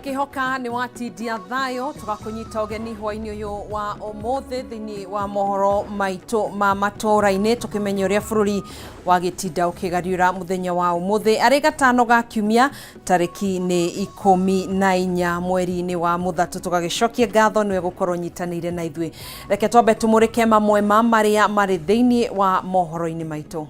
tugakihoka ni watindia thayo tugakunyita ugeni hwaini uyu wa umuthi thini wa mohoro maitu ma matũra-ini tukimenya uria bururi wa gitinda ukigariura muthenya wa umuthi ari gatano ga kiumia tariki ni 14 mweri-ini wa muthatu tugagicokia ngatho niwe gukorwo nyitanire na ithui reke twambe tumurike mamwe ma maria mari thini wa mohoro-ini maitu.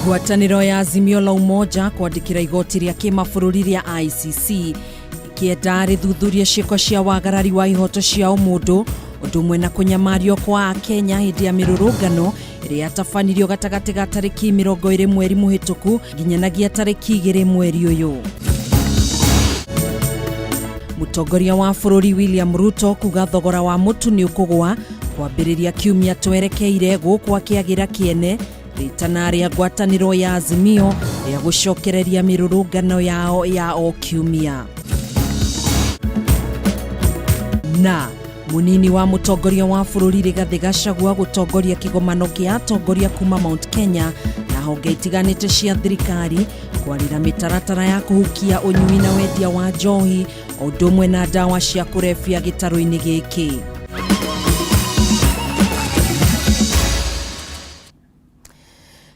Ngwatanĩro ya Azimio la Umoja kwandĩkĩra igoti rĩa kĩmabũrũri rĩa ICC ikienda rĩthuthurie ciĩko cia wagarari wa ihoto cia ũmũndũ ũndũ ũmwe na kũnyamario kwa Kenya hĩndĩ ya mĩrũrũngano ĩrĩa yatafanirio gatagatĩ ga tarĩki 20 mweri mũhĩtũku nginyanagia tarĩki 2 mweri ũyũ. Mũtongoria wa bũrũri William Ruto kuga thogora wa mũtu nĩ ũkũgũa kwambĩrĩria kiumia twerekeire gũkũ akĩagĩra kĩene ritana rĩa ngwatanĩro ya Azimio rĩa gũcokereria mĩrũrũngano yao ya o kiumia. Na munini wa mũtongoria wa bũrũri Rigathĩ Gachagua gũtongoria kĩgomano kĩa atongoria kuma Mount Kenya na honge itiganĩte cia thirikari kwarĩra mĩtaratara ya kũhukia ũnyui na wendia wa njohi o ũndũ ũmwe na ndawa cia kũrebia gĩtarũ-inĩ gĩkĩ.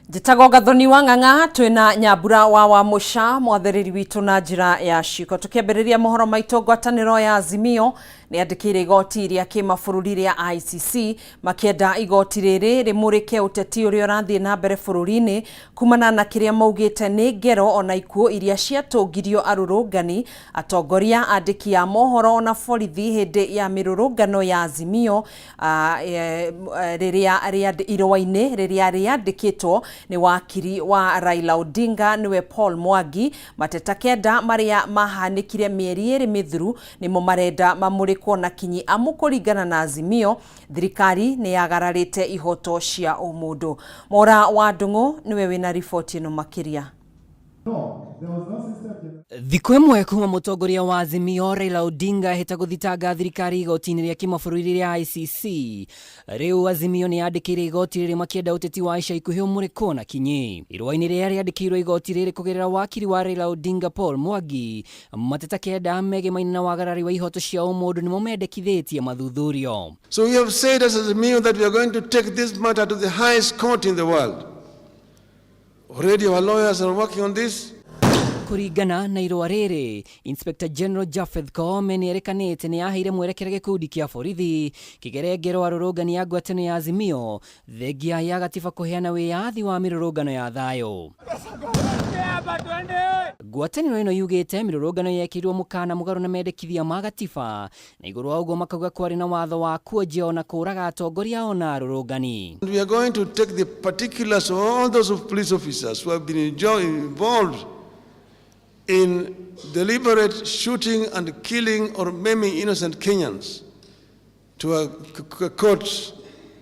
Jitago gathoni wa ng'ang'a twina Nyambura wa Musha mwathĩrĩri witũ na njĩra ya ciko tukiambĩrĩria mohoro maitũ. Ngwatanĩro ya Azimio nĩ andĩkĩire igoti rĩa kĩmabũrũri rĩa ICC makĩenda igoti rĩrĩ rĩmũrĩke ũteti ũrĩa ũrathiĩ na mbere bũrũri-inĩ kumana na kĩrĩa maugĩte nĩ ngero ona ikuũ iria ciatũngirio arũrũngani, atongoria, andĩki a mohoro na borithi hĩndĩ ya mĩrũrũngano ya Azimio irũa-inĩ rĩrĩa rĩandĩkĩtwo ni wakiri wa Raila Odinga niwe Paul Mwangi. Mateta kenda maria mahanĩkire mĩeri 2 mĩthiru nimo marenda mamũrĩkwo na kinyi amu kũringana na Azimio thirikari nĩ yagararĩte ihoto cia ũmũndũ. Mora wa Ndung'u niwe wina riboti ĩno makĩria. Thikũ ĩmwe kuma mũtongoria wa Azimio Raila Odinga hĩta gũthitanga thirikari igoti-inĩ rĩa kĩmabũrũri rĩa ICC, rĩu Azimio nĩ yandĩkĩire igoti rĩrĩ makĩenda ũteti wa ica ikuhĩ ũmũrĩkwo na kinyi. Irũa-inĩ rĩrĩa rĩandĩkĩirwo igoti rĩrĩ kũgerera wakiri wa Raila Odinga Paul Mwangi, mateta kenda megemaine na wagarari wa ihoto cia ũmũndũ nĩmo mendekithĩtie mathuthurio. So we have said as Azimio that we are going to take this matter to the highest court in the world. Already our lawyers are working on this. Kuringana na irũa rĩrĩ, Inspector General Japheth Kameme nĩ erekanĩte nĩ yaheire mwerekera gĩkundi kĩa borithi kĩgere ngero arũrũngani ya ngwatanĩro ya Azimio thengia ya gatiba kũheana wĩyathi wa mĩrũrũngano ya thayũ. Ngwatanĩro ĩno yugĩte mĩrũrũngano yekĩirwo mũkana mũgarũ na mendekithia ma gatiba na igũrũ wa ũguo makauga kwarĩ na watho wa kuonjia ona kũraga atongoria ona arũrũngani. We are going to take the particulars of all those police officers who have been involved in deliberate shooting and killing or maiming innocent Kenyans to a court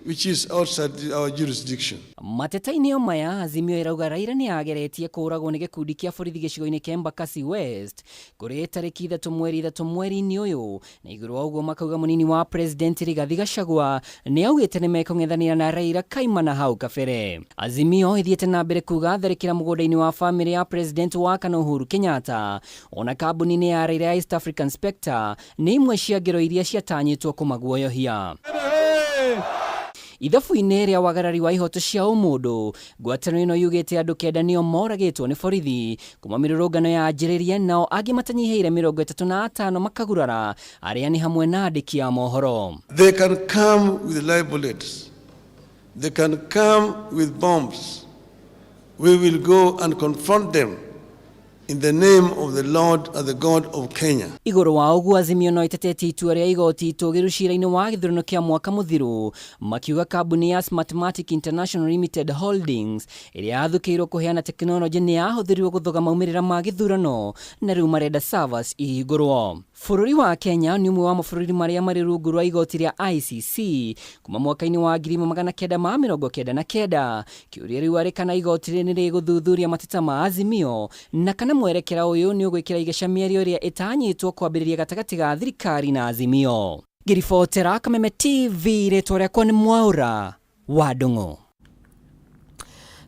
which is outside our jurisdiction. Mateta-inĩ maya Azimio irauga Raila nĩ ageretie kũragwo nĩ gĩkundi kĩa borithi gĩcigo-inĩ kĩa Embakasi West kũrĩ tarĩki 3 mweri-inĩ ũyũ, na igũrũ wa ũguo makauga mũnini wa president Rigathĩ Gachagua nĩ augĩte nĩ mekũng'ethanĩra na Raila kaimana hau kabere. Azimio ithiĩte na mbere kuga tharĩkĩra mũgũnda-inĩ wa famĩlĩ ya president wa kana Uhuru Kenyatta ona kambuni-inĩ ya Raila ya East African Spectre nĩ imwe cia ngero iria ciatanyĩtwo kũmaguoyohia. Ithabu-inĩ rĩa wagarari wa ihoto cia ũmũndũ, ngwatanĩro ĩno yugĩte andũ kenda nĩo moragĩtwo nĩ borithi kuma mĩrũrũngano ya njĩrĩria, nao angĩ matanyiheire 35 makagurara, arĩa nĩ hamwe na andĩki a mohoro. They can come with live bullets. They can come with bombs. We will go and confront them in the name of the Lord and the God of Kenya. Igũrũ wa ũguo Azimio no ĩtetete itua rĩa igoti itũgĩru cira-inĩ wa gĩthurano kĩa mwaka mũthiru, makiuga kambuni ya Smartmatic International Limited Holdings ĩrĩa yathukĩirwo kũheana tekinoronjĩ nĩ yahũthĩrirwo gũthoga maumĩrĩra ma gĩthurano na rĩu marenda servers ihingũrwo. Bũrũri wa Kenya nĩ ũmwe wa mabũrũri marĩa marĩ rungu rwa igoti rĩa ICC kuma mwaka-inĩ wa 1999. Kĩũria rĩu arĩ kana igoti rĩrĩ rĩgũthuthuria mateta ma Azimio na kana mwerekera ũyũ nĩ ũgwĩkĩra igeca mĩario ĩrĩa ĩtanyĩtwo kwambĩrĩria gatagatĩ ga thirikari na Azimio. Ngĩribotera Kameme TV, rĩtwa rĩakwa nĩ Mwaũra wa Ndũng'ũ.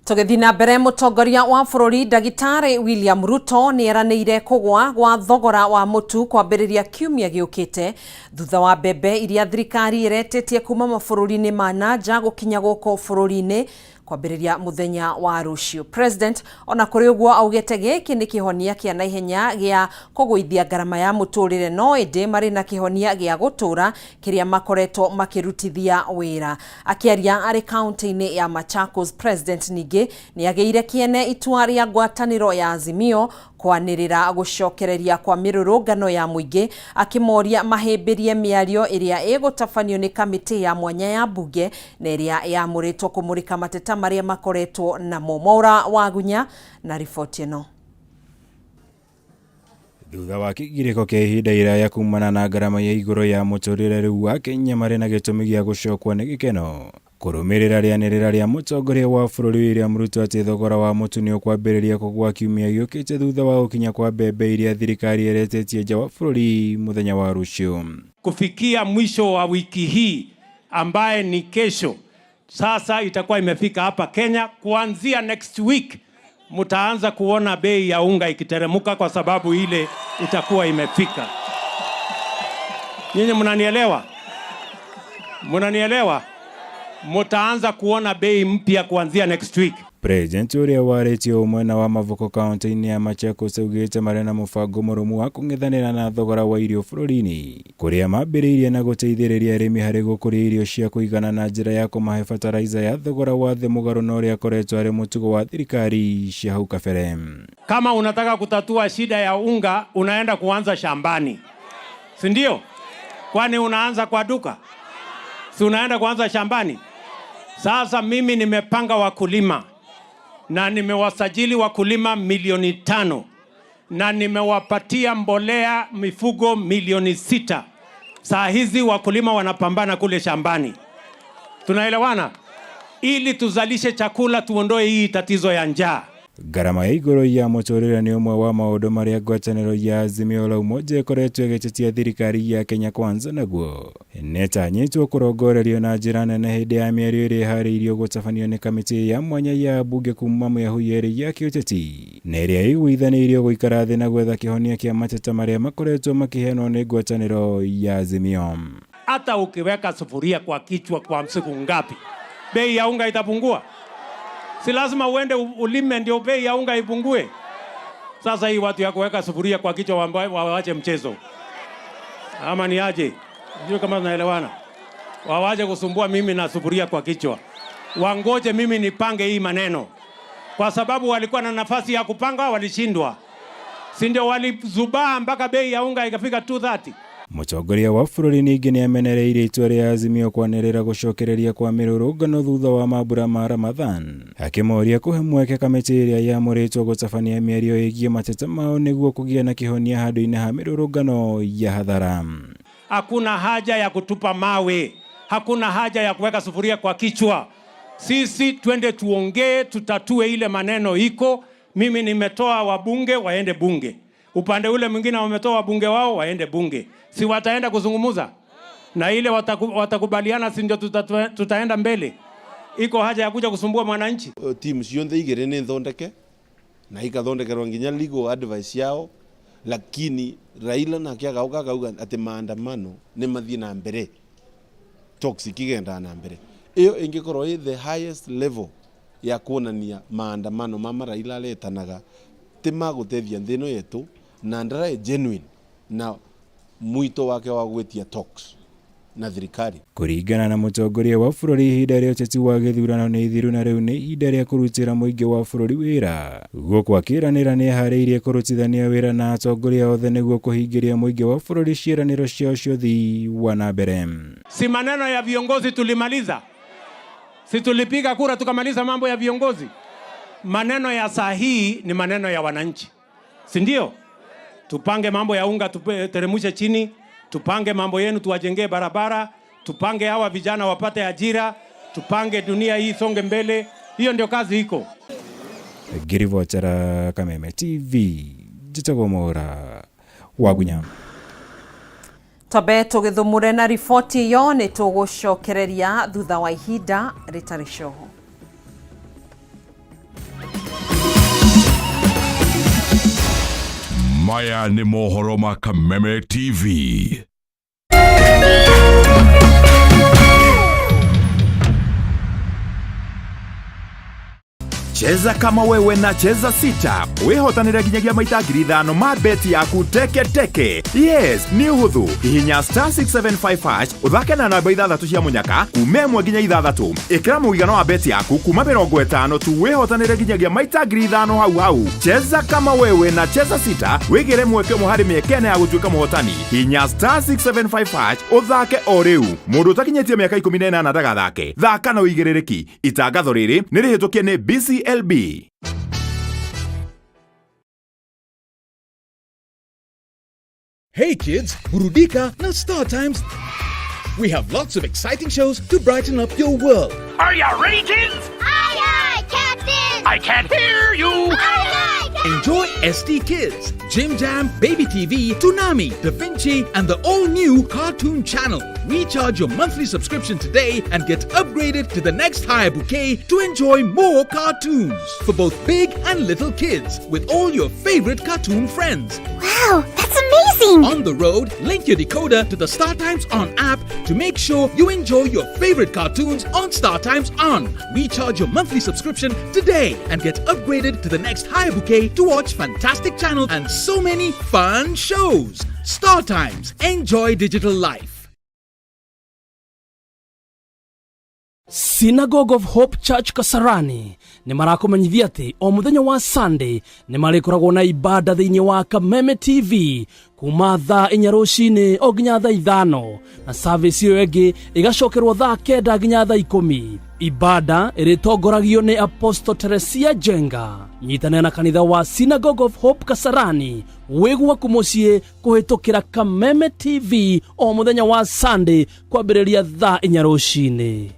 Tũgĩthiĩ na mbere, mũtongoria wa bũrũri Ndagĩtarĩ William Ruto nĩ eranĩire kũgwa gwa thogora wa mũtu kwambĩrĩria kiumia gĩũkĩte thutha wa mbembe iria thirikari ĩretĩtie kuma mabũrũri-inĩ ma nanja gũkinya gũkũ bũrũri-inĩ kwambĩrĩria mũthenya wa rũciũ. President ona kũrĩ ũguo augĩte gĩkĩ nĩ kĩhonia kĩa naihenya gĩa kũgũithia ngarama ya mũtũrĩre, no ĩndĩ marĩ na kĩhonia gĩa gũtũra kĩrĩa makoretwo makĩrutithia wĩra. Akĩaria arĩ kaunti-inĩ ya Machakos, President ningĩ nĩ agĩire kĩene itua rĩa ngwatanĩro ya Azimio kwanĩrĩra gũcokereria kwa mĩrũrũngano ya mũingĩ, akĩmoria mahĩmbĩrie mĩario ĩrĩa ĩgũtabanio nĩ kamĩtĩ ya mwanya ya mbunge na ĩrĩa yamũrĩtwo kũmũrĩka mateta marĩa makoretwo namo. Mwaũra wa Gunya na riboti ĩno. Thutha wa kĩgirĩko kĩa ihinda iraya kumana na ngarama ya igũrũ ya mũtũrĩre, rĩu wa Kenya marĩ na gĩtũmi gĩa gũcokwo nĩ gĩkeno kũrũmĩrĩra rĩanĩrĩra rĩa mũtongoria wa bũrũri William Ruto atĩ thogora wa mũtu nĩ ũkwambĩrĩria kũgwa kiumia gĩũkĩte thutha wa gũkinya kwa mbembe iria thirikari ĩretĩtie nja wa bũrũri mũthenya wa rũciũ. Kufikia mwisho wa wiki hii ambaye ni kesho, sasa itakuwa imefika hapa Kenya. Kuanzia next week mtaanza kuona bei ya unga ikiteremuka kwa sababu ile itakuwa imefika. Nyinyi mnanielewa? Mnanielewa? Mtaanza kuona bei mpya kuanzia next week. President ũrĩa warĩtie mwena wa Mavoko kaunti-inĩ ya Machakos augĩte marĩ na mũbango mũrũmu wa kũng'ethanĩra na thogora wa irio bũrũri-inĩ, kũrĩa mambĩrĩirie na gũteithĩrĩria arĩmi harĩ gũkũria irio cia kũigana na njĩra ya kũmahe fertilizer ya thogora wa thĩ mũgarũ na ũrĩa akoretwo arĩ mũtugo wa thirikari cia hau kabere. Kama unataka kutatua shida ya unga, unaenda kuanza shambani, si ndio? Kwani unaanza kwa duka? Si unaenda kuanza shambani? Sasa mimi nimepanga wakulima na nimewasajili wakulima 5,000,000 na nimewapatia mbolea mifugo 6,000,000. Saa hizi wakulima wanapambana kule shambani. Tunaelewana? Ili tuzalishe chakula, tuondoe hii tatizo ya njaa. Ngarama ya igũrũ ya mũtũrĩre nĩ ũmwe wa maũndũ marĩa ngwatanĩro ya Azimio la Umoja ĩkoretwo ĩgĩtetia thirikari ya Kenya Kwanza naguo nĩtanyĩtwo kũrongorerio na njĩra nene hĩndĩ ya mĩario ĩrĩa ĩharĩirio gũtabanio nĩ kamĩtĩ ya mwanya ya mbunge kuma mĩahu yerĩ ya kĩũteti na ĩrĩa ĩgũithanĩirio gũikara thĩ na gwetha kĩhonia kĩa mateta marĩa makoretwo makĩheanwo nĩ ngwatanĩro ya Azimio. Hata ukiweka sufuria kwa kichwa kwa siku ngapi, bei ya unga itapungua? Si lazima uende ulime ndio bei ya unga ipungue? Sasa hii watu ya kuweka sufuria kwa kichwa waache mchezo. Ama ni aje? Sio kama tunaelewana. Waache kusumbua mimi na sufuria kwa kichwa. Wangoje mimi nipange hii maneno. Kwa sababu walikuwa na nafasi ya kupanga, walishindwa. Si ndio walizubaa mpaka bei ya unga ikafika 230. Mũtongoria wa bũrũri ningĩ nĩ amenereire itua rĩa Azimio kwanĩrĩra gũcokereria kwa mĩrũrũngano thutha wa mambura ma Ramadhan, akĩmoria kũhe mweke kamĩtĩ ĩrĩa yamũrĩtwo gũtabania mĩario ĩgiĩ mateta mao nĩguo kũgĩa na kĩhonia handũ-inĩ ha mĩrũrũngano ya hathara. Hakuna haja ya kutupa mawe, hakuna haja ya kuweka sufuria kwa kichwa. Sisi twende tuongee, tutatue ile maneno iko. Mimi nimetoa wabunge waende bunge, upande ule mwingine wametoa wabunge wao waende bunge. Si wataenda kuzungumuza na ile watakubaliana, si ndio tutaenda mbele? Iko haja ya kuja kusumbua mwananchi? Timu cionthe igere ni thondeke na ikathondekerwa nginya legal advice yao, lakini Raila na kiagauka kauga ati maandamano ni mathii na mbere, toxic igenda na mbere. Iyo ingikorwo the highest level ya kuonania maandamano mama Raila aletanaga ti magutethia nthino yetu na ndara genuine na mwito wake wa gwetia talks na thirikari. Kũringana na mũtongoria wa bũrũri, ihinda rĩa ũteti wa gĩthurano nĩ ithiru na rĩu nĩ ihinda rĩa kũrutĩra mũingĩ wa bũrũri wĩra. Gũkũ akĩranĩra nĩ eharĩirie kũrutithania wĩra na atongoria othe nĩguo kũhingĩria mũingĩ wa bũrũri ciĩranĩro ciao cia ũthii wa na mbere. Si maneno ya viongozi tulimaliza? Si tulipiga kura tukamaliza mambo ya viongozi? Maneno ya saa hii ni maneno ya wananchi, si ndio? tupange mambo ya unga tuteremushe chini, tupange mambo yenu tuwajengee barabara, tupange hawa vijana wapate ajira, tupange dunia hii songe mbele. Hiyo ndio kazi iko. Girivotera Kameme TV jitagomora wagunya. Tobe tugithumure na ripoti yo ni tugucokereria thutha wa ihinda ritari coho. Maya ni mohoro ma Kameme TV. Cheza kama wewe na cheza sita. Wihotanira ginyagia maita 5,000 ma beti yaku teke. Yes, ni uhuthu. Hihinya *675# uthake na namba 6 cia munyaka kume mwe ginya 6. Ikira muigano wa beti yaku kuma 50 tu wihotanira ginyagia maita 5,000 hau. Cheza kama wewe na cheza sita. Wigire mweke muhari miekene ya gutuika muhotani. Hihinya *675# uthake o riu. Mundu utakinyetie miaka 18 ndagathake. Thaka na uigirereki. Itangatho riri ni rihitukie ni BCLB. Hey kids, burudika na Star Times. We have lots of exciting shows to brighten up your world. Are you ready, kids? Aye, aye, Captain! I can't hear you! Aye, aye, Captain! Enjoy SD Kids, Jim Jam, Baby TV, Toonami, Da Vinci, and the all-new Cartoon Channel. Recharge your monthly subscription today and get upgraded to the next higher bouquet to enjoy more cartoons for both big and little kids with all your favorite cartoon friends. Wow, that's amazing! On the road, link your decoder to the Star Times On app to make sure you enjoy your favorite cartoons on Star Times On. Recharge your monthly subscription today and get upgraded to the next higher bouquet to watch fantastic channels and so many fun shows. Star Times. Enjoy digital life. Synagogue of Hope Church Kasarani ni marakumenyithia ati o muthenya wa Sunday ni marikoragwo na ibada thiini wa Kameme TV kuma thaa 4 rucini o nginya thaa 5 na service iyo ingi igacokerwo thaa 9 nginya thaa 10. Ibada iritongoragio ni Apostle Teresia Jenga. Nyitanira na kanitha wa Synagogue of Hope Kasarani wigwa kumucie kuhitukira Kameme TV o muthenya wa Sunday kwambiriria thaa 4 rucini.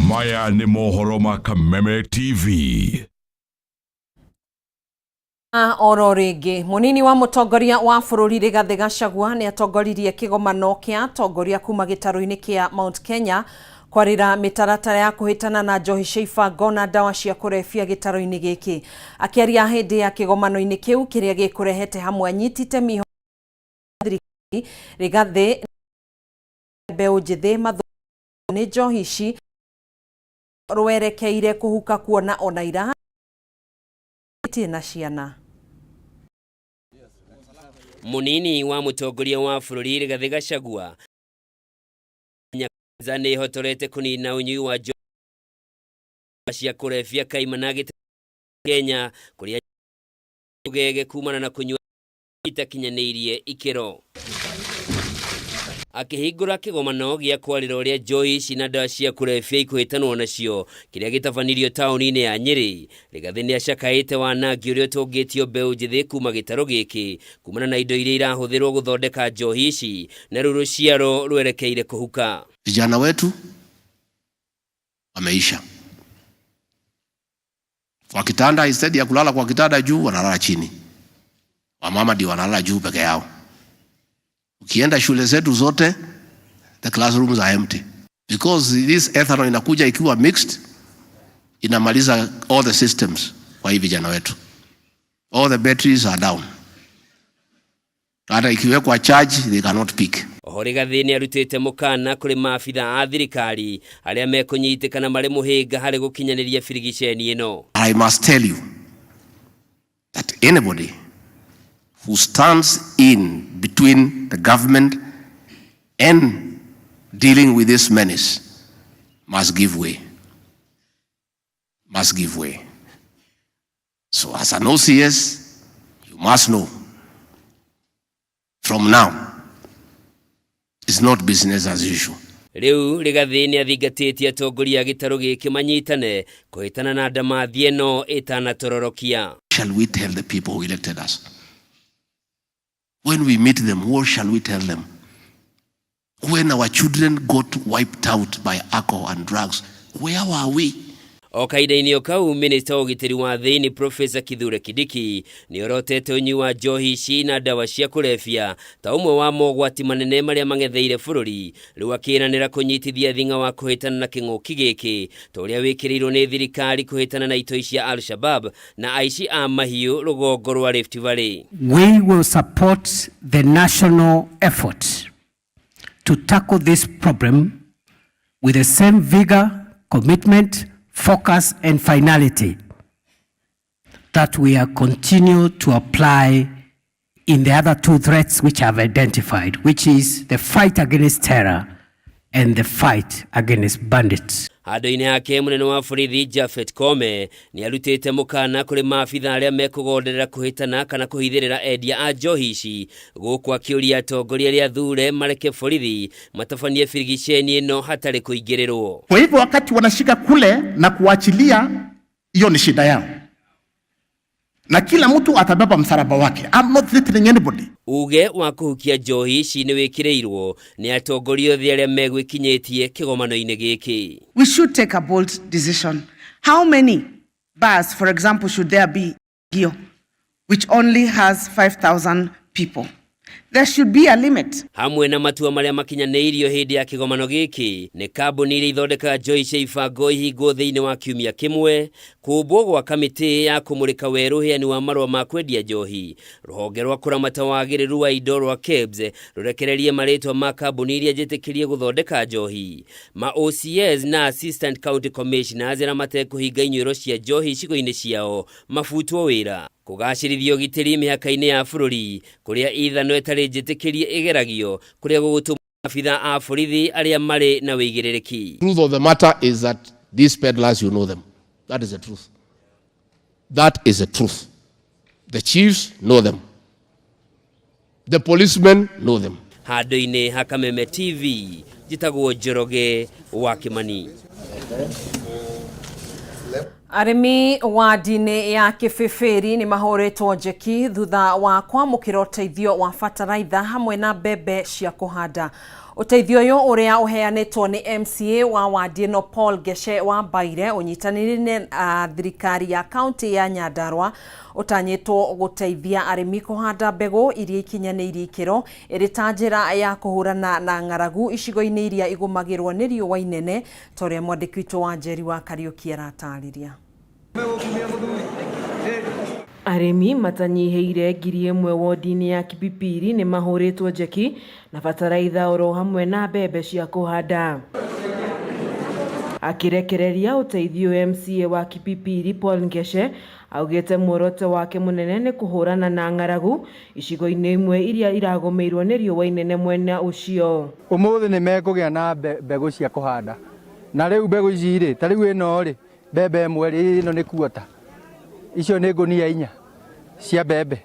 Maya ni mohoro ma Kameme TV. Oro ringi munini wa mutongoria wa bururi Rigathi Gachagua ni atongoririe kigomano kia atongoria kuma gitaru-ini kia Mount Kenya kwarira mitaratara ya kuhitana na njohi cia ibango na ndawa cia kurebia gitaru-ini giki. Akiaria hindi ya kigomano-ini kiu kiria gikurehete hamwe anyitite miho Rigathi mbeu njithi mathu ni njohi ici rwerekeire kuhuka kuona ona ira na ciana. Munini wa mutongoria wa bururi Rigathi Gachagua nyanza hotorete kunina unyui wa njohi cia kurebia kaimana Kenya kuria ugege kumana na kunywa itakinyanirie ikiro. Akihingura kigomano gia kwarira uria njohi ici na ndawa cia kurebia ikuhitanwo nacio kiria gitafanirio tauni-ini ya Nyeri. Rigathi ni acakaite wanangi uria utungitio mbeu njithi kuma gitaro giki kumana na indo iria irahuthirwo guthondeka njohi ici na ruciaro rwerekeire kuhuka. Vijana wetu wameisha kwa kitanda, instead ya kulala kwa kitanda juu wanalala chini. Wamama ndio wanalala juu peke yao. Ukienda shule zetu zote, the classrooms are empty because this ethanol inakuja ikiwa mixed, inamaliza all the systems kwa hivi vijana wetu. All the batteries are down. Hata ikiwekwa charge they cannot pick. Rigathi ni arutite mukana kuri maabitha a thirikari aria mekunyitikana mari muhinga hari gukinyaniria firigiceni ino. I must tell you that anybody who stands in between the government and dealing with this menace must give way. Must give way. So as an OCS, you must know from now, it's not business as usual. Riu rigathini athingatĩtie atongoria gĩtarũ gĩkĩ manyitane kũhĩtana na ndamathi ĩno ĩtanatororokia. Shall we tell the people who elected us? When we meet them, what shall we tell them? When our children got wiped out by alcohol and drugs, where were we? O kaida-inĩ o kau, Minista wa ũgitĩri wa thĩinĩ Profesa Kithure Kindiki nĩ orotete ũnyui wa njohi ici na ndawa cia kũrebia ta ũmwe wa mogwati manene marĩa mang'etheire bũrũri, rĩu akĩĩranĩra kũnyitithia thing'a wa kũhĩtana na kĩng'ũki gĩkĩ ta ũrĩa wĩkĩrĩirwo nĩ thirikari kũhĩtana na itoi cia Al-Shabab na aici a mahiũ rũgongo rwa Rift Valley. We will support the national effort to tackle this problem with the same vigor, commitment, focus and finality that we are continue to apply in the other two threats which I've identified, which is the fight against terror and the fight against bandits. Handũ-inĩ hake mũnene wa borithi Japhet Koome nĩ arutĩte mũkana kũrĩ maabitha arĩa mekũgonderera kũhĩtana kana kũhithĩrĩra endia a njohi ici, gũkũ akĩũria atongoria arĩa athure mareke borithi matabanie birigiceni ĩno hatarĩ kũingĩrĩrwo. Kwa hivyo wakati wanashika kule na kuachilia, hiyo ni shida yao, na kila mtu atabeba msalaba wake. I'm not threatening anybody. Uge wa kũhukia njohi ici nĩ wĩkĩrĩirwo nĩ atongoria othe arĩa megwĩkinyĩtie kĩgomano-inĩ gĩkĩ. We should take a bold decision. How many bars, for example, should there be here, which only has 5,000 people? There should be a limit. Hamwe na matua marĩa makinyanĩirio hĩndĩ ya kĩgomano gĩkĩ nĩ kambuni iria ithondekaga njohi cia ibango ihingwo thĩinĩ wa kiumia kĩmwe, kũmbwo gwa kamĩtĩ ya kũmũrĩka werũheani wa marũa ma kwendia njohi, rũhonge rwa kũramata wagĩrĩru wa indo rwa KEBS rũrekererie marĩtwa ma kambuni iria njĩtĩkĩrie gũthondeka njohi. Ma OCS na Assistant County Commissioners arĩa matekũhinga inyuĩro cia njohi icigo-inĩ ciao mabutwo wĩra. Kũgacĩrithia ũgitĩri mĩhaka-inĩ ya bũrũri kũrĩa ithano ĩtarĩ njĩtĩkĩrie ĩgeragio kũrĩa gũgũtũma maabitha a borithi arĩa marĩ na wĩigĩrĩrĩki. The truth of the matter is that these peddlers, you know them. That is the truth. That is the truth. The chiefs know them. The policemen know them. Handũ-inĩ ha Kameme TV, njĩtagwo Njoroge wa Kimani. Arimi wa dini ya Kĩbĩbĩri nĩ mahũrĩtwo njeki thutha wa kwamũkĩra ũteithio wa bataraitha hamwe na mbembe cia kũhanda. Ũteithio ũyũ ũrĩa ũheanĩtwo nĩ MCA wa wadi ĩno Paul Geshe wa Mbaire ũnyitanĩire na thirikari ya kaunti ya Nyandarua ũtanyĩtwo gũteithia arĩmi kũhanda mbegũ iria ikinyanĩirie ikĩro ĩrĩ ta njĩra ya kũhũrana na ng'aragu icigo-inĩ iria igũmagĩrwo nĩ riũa inene, ta ũrĩa mwandĩki witũ wa Njeri wa Kariũki aratarĩria. Arĩmi matanyihĩire 1,000 wodi-inĩ ya Kĩbĩbĩri nĩ mahũrĩtwo njeki na bataraitha oro hamwe na mbembe cia kũhanda. Akirekereria ũteithio MCA wa Kĩbĩbĩri Paul Geshe augĩte muoroto wake mũnene nĩ kũhũrana na ng'aragu icigo-inĩ imwe iria iragũmĩirwo nĩ riũa inene mwena ũcio. Ũmũthĩ nĩ mekũgĩa na mbegũ cia kũhanda, na rĩu mbegũ ici rĩ, ta rĩu ĩno rĩ, mbembe ĩmwe rĩ, ĩno nĩ kuota, icio nĩ ngũnia 4 cia mbembe.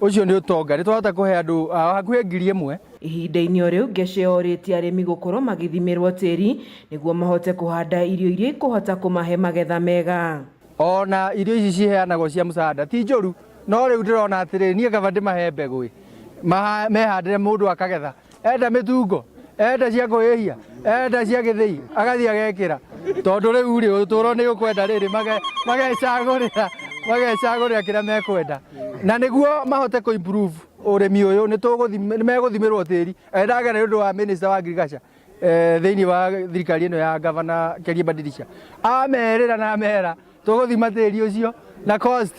Ucio nĩ ũtonga, nĩ twahota kũhe andũ hakuhĩ 1,000. Ihinda-inĩ o rĩu Geshe orĩtie arĩmi gũkorwo magĩthimirwo tĩri nĩguo mahote kũhanda irio iria ikũhota kũmahe magetha mega. Ona irio ici ciheanagwo cia mũsaada ti njũru, no rĩu ndĩrona atĩrĩ niĩ kaba ndĩmahe mbegũ mehandĩre mũndũ akagetha, enda mĩtungo, enda cia kũhĩhia, enda cia gĩthĩi agathiĩ agekĩra, tondũ rĩu rĩ ũtũũro nĩ ũkwenda rĩrĩ magecagũrĩra kĩrĩa mekwenda, na nĩguo mahote kũ improve ũrĩmi ũyũ nĩ megũthimĩrwo tĩri. Ndagera nĩ ũndũ wa Minister wa Agriculture thĩinĩ wa thirikari ĩno ya Governor Keria Badilisha amerĩra na amera tũgũthima tĩri ũcio na cost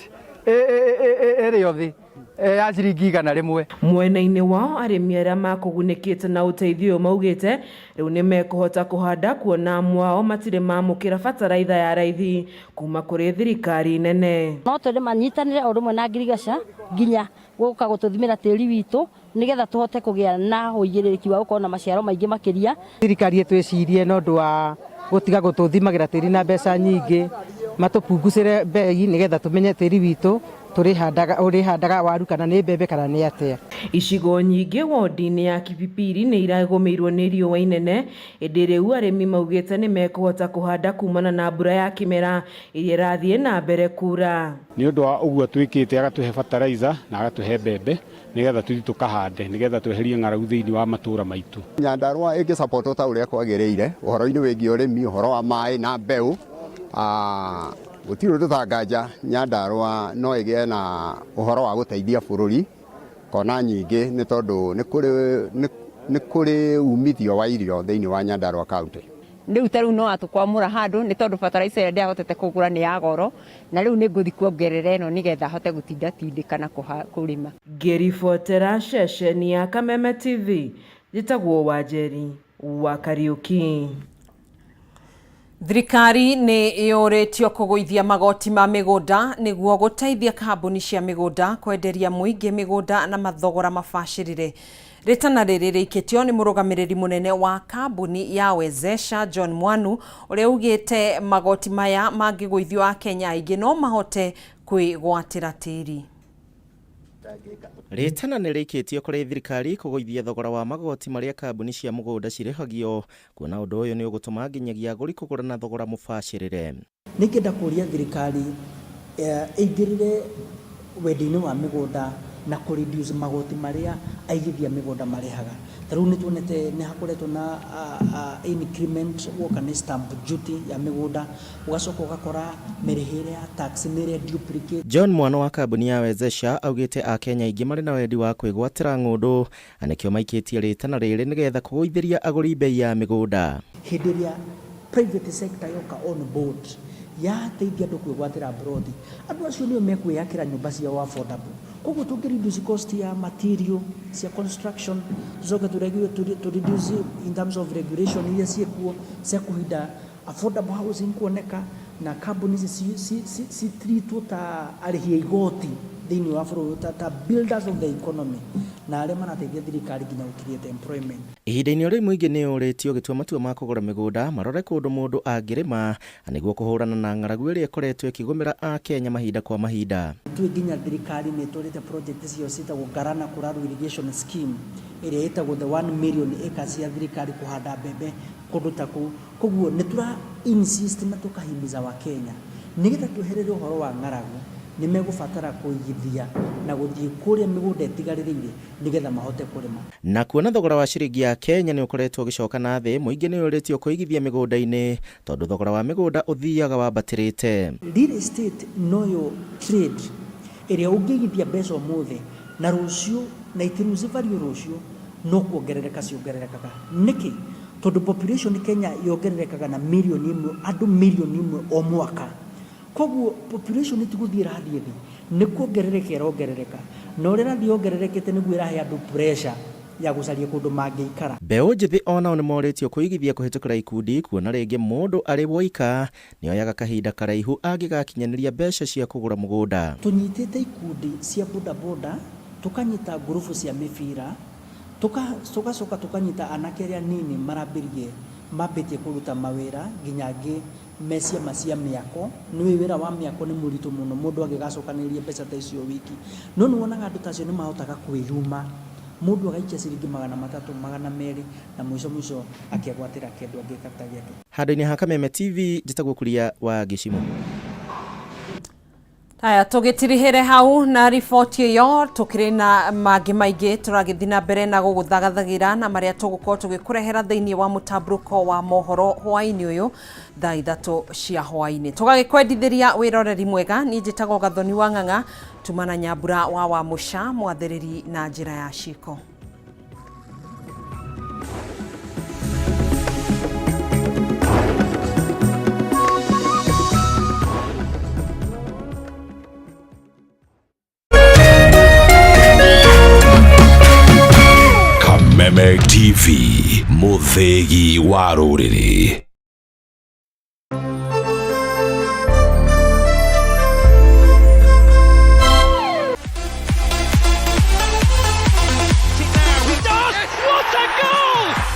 ĩrĩ thĩ ya ciringi 100. Mwena-inĩ wao arĩmi arĩa makũgunĩkĩte na ũteithio ũyũ maugĩte rĩu nĩ mekũhota kũhanda kuona amwe ao matirĩ mamũkĩra bataraitha ya raithi kuma kũrĩ thirikari nene. No tũrĩ manyitanĩre o rũmwe na ngirigaca nginya gũka gũtũthimĩra tĩri witũ nĩgetha tũhote kũgĩa na ũigĩrĩrĩki wa gũkorwo na maciaro maingĩ makĩria. Thirikari twĩcirie no ũndũ wa gũtiga gũtũthimagĩra tĩri na mbeca nyingĩ, matũpungucĩre bei nĩgetha tũmenye tĩri witũ turihandaga waru kana nĩ mbembe kana nĩ atia. Icigo nyingĩ wodi-inĩ ya Kipipiri nĩ iragomeirwo nĩ riũa inene, ĩndĩ rĩu arĩmi maugĩte nĩ mekũhota kũhanda kumana na mbura ya kĩmera ĩrĩa ĩrathiĩ na mbere kura. Nĩ ũndũ wa ũguo twĩkĩte agatũhe fertilizer na agatũhe mbembe nigetha tuthi tukahande nigetha tweherie ng'aragu thĩinĩ wa matũra maitũ. Nyandarua ĩngĩ-support ta ũrĩa kwagĩrĩire ũhoro-inĩ wĩgiĩ ũrĩmi, ũhoro wa maĩ na mbeũ, gũtirĩ ũndũ ũtangaja Nyandarua no ĩgĩe na ũhoro wa gũteithia bũrũri kona nyingĩ nĩ tondũ nĩ kũrĩ umithio wa irio thĩinĩ wa Nyandarua County. Rĩu ta rĩu no atũkwamũra handũ nĩ tondũ fertilizer ĩrĩa ndĩahotete kũgũra nĩ ya goro, na rĩu nĩ ngũthi kuongerera ĩno nĩgetha hote gũtinda kũrĩma. Ngĩribotera ceceni ya Kameme TV, njĩtagwo Wanjeri wa Kariuki. Thirikari nĩ yũrĩtio kũgũithia magoti ma mĩgũnda nĩguo gũteithia kambuni cia mĩgũnda kwenderia mũingĩ mĩgũnda na mathogora mabacĩrĩre. Rĩtana rĩrĩ rĩikĩtio nĩ mũrũgamĩrĩri mũnene wa kambuni ya Wezesha John Mwanu, ũrĩa ugĩte magoti maya mangĩgũithio Akenya aingĩ no mahote kwĩgwatĩra tĩri. Rĩtana nĩ rĩikĩtio kũrĩ thirikari kũgũithia thogora wa magoti marĩa kambuni cia mũgũnda cirĩhagio, kuona ũndũ ũyũ nĩ ũgũtũma nginyagia agũri kũgũra na thogora mũbacĩrĩre. Nĩngenda kũria thirikari ĩingĩrĩre wendi-inĩ wa mĩgũnda na kũreduce magoti marĩa aigithia mĩgũnda marehaga. Tarĩu nĩ tuonete nĩ hakoretwo na increment woka nĩ stamp duty ya mĩgũnda, ũgacoka ũgakora mĩrĩhĩre ya tax nĩ ĩrĩa duplicate. John Mwano wa kambuni ya Wezesha augĩte Akenya aingĩ marĩ na wendi wa kwĩgwatĩra ng'ũndũ, anĩkĩo maikĩtie rĩtana rĩrĩ nĩgetha kũgũithĩria agũri bei ya mĩgũnda. Hĩndĩ ĩrĩa private sector yoka on board yateithia andũ kwĩgwatĩra abroad, andũ acio nĩo mekwĩyakĩra nyũmba ciao affordable. Koguo tũngĩreduce cost ya material cia construction, tucoke to reduce in terms of regulation iria ciekuo cia kũhinda affordable housing kuoneka, na kambuni si treatwo ta arĩhi igoti thĩinĩ wa bũrũri ta builders of the economy, na arĩa marateithia thirikari nginya gũcreate employment. Ihinda-inĩ rĩu mũingĩ nĩ ũrĩtio gĩtua matua ma kũgũra mĩgũnda marore kũndũ mũndũ angĩrĩma nĩguo kũhũrana na ng'aragu ĩrĩa ĩkoretwo ĩkĩgũmĩra Akenya mahinda kwa mahinda. Twĩ nginya thirikari nĩ tũrĩte project cio ciĩtagwo Garana Kuraru Irrigation Scheme ĩrĩa ĩtagwo the 1 million acres cia thirikari kũhanda mbembe kũndũ ta kũu. Koguo nĩ tũra insist na tũkahimiza wa Kenya nĩgetha tweherere ũhoro wa ng'aragu, nĩ megũbatara kũigithia na gũthiĩ kũrĩa mĩgũnda ĩtigarĩrĩire nĩgetha mahote kũrĩma. Na kuona thogora wa ciringi ya Kenya nĩ ũkoretwo ũgĩcoka na thĩ, mũingĩ nĩ ũrĩtio kũigithia mĩgũnda-inĩ tondũ thogora wa mĩgũnda ũthiaga wambatĩrĩte. Real estate noyo trade ĩrĩa ũngĩigithia mbeca ũmũthĩ na rũciũ na itiruzi value rũciũ no kuongerereka ciongererekaga. Nĩkĩ? Tondũ population Kenya yongererekaga na milioni ĩmwe, andũ milioni ĩmwe o mwaka. Koguo population itigũthiĩ rathiĩ thĩ, nĩ kuongerereka ĩrongerereka, na ũrĩa rathiĩ yongererekete nĩguo ĩrahe andũ pressure ya gũcaria kũndũ mangĩikara. Mbeũ njĩthĩ onao nĩ morĩtio kũigithia kũhĩtũkĩra ikundi, kuona rĩngĩ mũndũ arĩ woika nĩoyaga kahinda karaihu angĩgakinyanĩria mbeca cia kũgũra mũgũnda. Tũnyitĩte ikundi cia bodaboda, tukanyita ngurubu cia mĩbira, tugacoka tukanyita anake arĩa nini mambĩtie kũruta mawĩra nginya angĩ mecia macia mĩako. Nĩ wĩra wa mĩako nĩ mũritũ mũno mũndũ angĩgacokanĩrĩria mbeca ta icio wiki, no nĩ wonaga andũ ta acio nĩ mahotaga kwĩyuma, mũndũ agaikia ciringi 300 200 na mũico akĩgwatĩra kĩndũ angĩka ta gĩake. Handũ-inĩ ha Kameme TV, njĩtagwo Kuria wa Gĩcimo. Haya, tũgĩtirihĩre hau na riboti ĩyo, tũkĩrĩ na mangĩ maingĩ tũragĩthiĩ na mbere na gũgũthagathagĩra na marĩa tũgũkorwo tũgĩkũrehera thĩinĩ wa mũtambũrũko wa mohoro hwaĩ-inĩ ũyũ thaa 3 cia hwaĩ-inĩ. Tũgagĩkwendithĩria wĩroreri mwega. Niĩ njĩtagwo Gathoni wa Ng'ang'a, tumana Nyambura wa Mũca, mwathĩrĩri na njĩra ya ciko. Kameme TV, mũthĩgi wa rũrĩrĩ.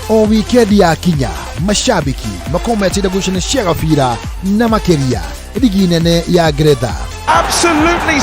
O wikendi ya kinya, mashabiki makometire gucana cia gabira na makeria ligi nene ya Ngeretha. Absolutely